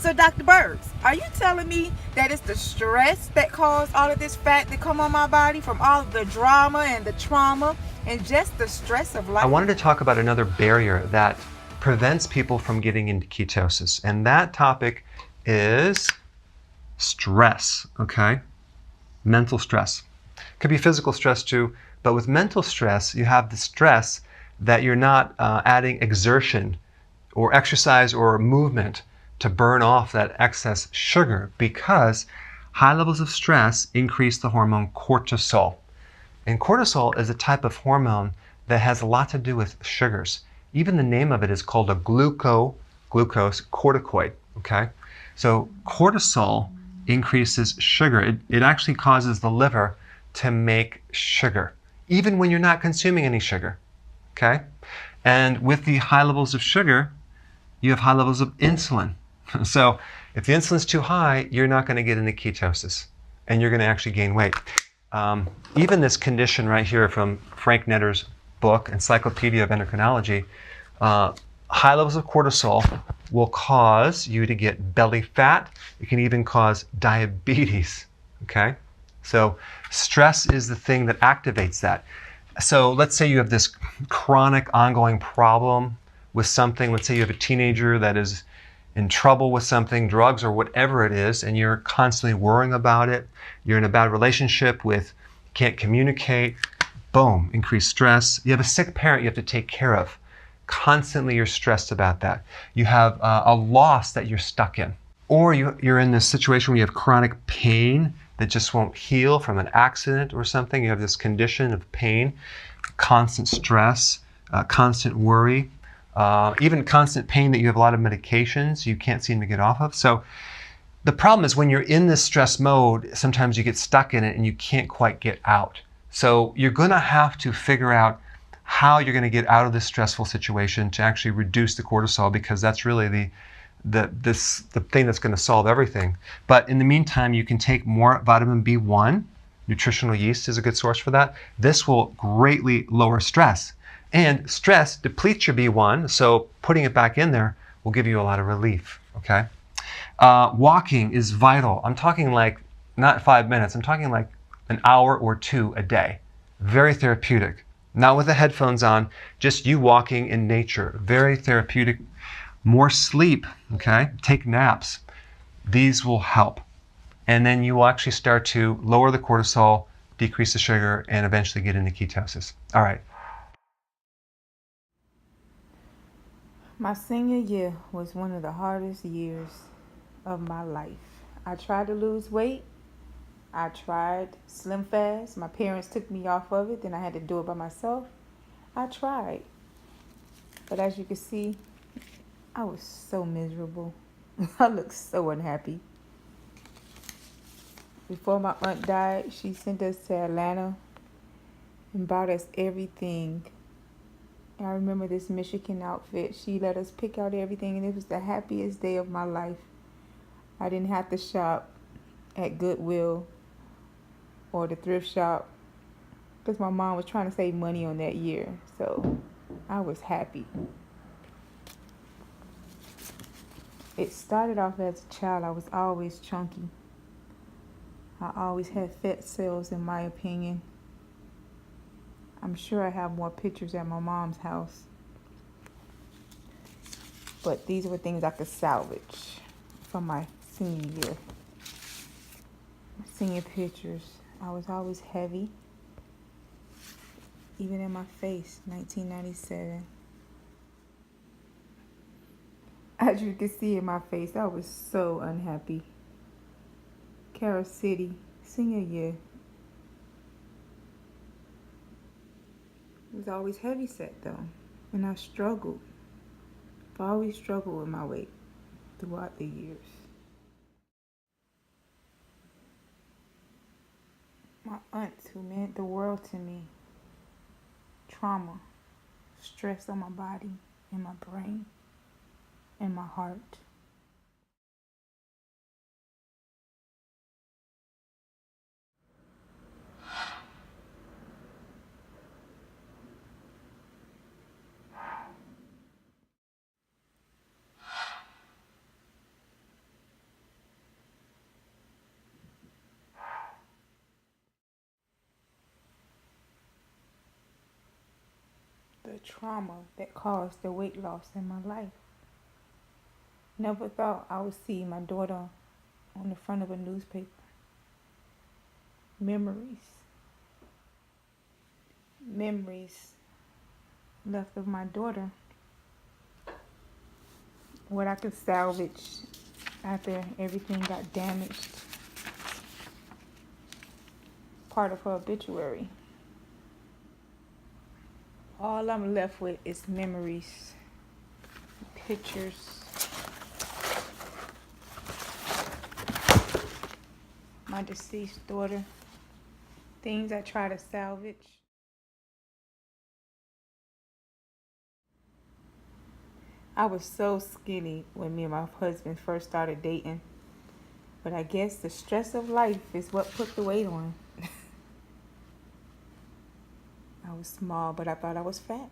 So Dr. Bergs, are you telling me that it's the stress that caused all of this fat to come on my body from all of the drama and the trauma and just the stress of life? I wanted to talk about another barrier that prevents people from getting into ketosis, and that topic is stress, okay? Mental stress. Could be physical stress too, but with mental stress, you have the stress that you're not adding exertion or exercise or movement to burn off that excess sugar, because high levels of stress increase the hormone cortisol. And cortisol is a type of hormone that has a lot to do with sugars. Even the name of it is called a glucose corticoid, okay? So cortisol increases sugar. It actually causes the liver to make sugar, even when you're not consuming any sugar, okay? And with the high levels of sugar, you have high levels of insulin. So if the insulin's too high, you're not going to get into ketosis, and you're going to actually gain weight. Even this condition right here from Frank Netter's book, Encyclopedia of Endocrinology, high levels of cortisol will cause you to get belly fat. It can even cause diabetes, okay? So stress is the thing that activates that. So let's say you have this chronic ongoing problem with something. Let's say you have a teenager that is in trouble with something, drugs or whatever it is, and you're constantly worrying about it. You're in a bad relationship with, can't communicate, boom, increased stress. You have a sick parent you have to take care of. Constantly you're stressed about that. You have a loss that you're stuck in. Or you're in this situation where you have chronic pain that just won't heal from an accident or something. You have this condition of pain, constant stress, constant worry, even constant pain that you have a lot of medications you can't seem to get off of. So the problem is when you're in this stress mode, sometimes you get stuck in it and you can't quite get out. So you're going to have to figure out how you're going to get out of this stressful situation to actually reduce the cortisol, because that's really the thing that's going to solve everything. But in the meantime, you can take more vitamin B1. Nutritional yeast is a good source for that. This will greatly lower stress. And stress depletes your B1, so putting it back in there will give you a lot of relief, okay? Walking is vital. I'm talking like not 5 minutes. I'm talking like an hour or two a day. Very therapeutic. Not with the headphones on, just you walking in nature. Very therapeutic. More sleep, okay? Take naps. These will help. And then you will actually start to lower the cortisol, decrease the sugar, and eventually get into ketosis. All right. My senior year was one of the hardest years of my life. I tried to lose weight. I tried Slim Fast. My parents took me off of it, then I had to do it by myself. I tried. But as you can see, I was so miserable. I looked so unhappy. Before my aunt died, she sent us to Atlanta and bought us everything. And I remember this Michigan outfit. She let us pick out everything, and it was the happiest day of my life. I didn't have to shop at Goodwill or the thrift shop because my mom was trying to save money on that year. So I was happy. It started off as a child. I was always chunky. I always had fat cells, in my opinion. I'm sure I have more pictures at my mom's house. But these were things I could salvage from my senior year. My senior pictures. I was always heavy. Even in my face, 1997. As you can see in my face, I was so unhappy. Carol City, senior year. It was always heavy set though, and I struggled. I always struggled with my weight throughout the years. My aunts, who meant the world to me, trauma, stress on my body and my brain and my heart. the trauma that caused the weight loss in my life. Never thought I would see my daughter on the front of a newspaper. Memories left of my daughter. What I could salvage after everything got damaged. Part of her obituary. All I'm left with is memories, pictures, my deceased daughter, things I try to salvage. I was so skinny when me and my husband first started dating, but I guess the stress of life is what put the weight on. I was small, but I thought I was fat.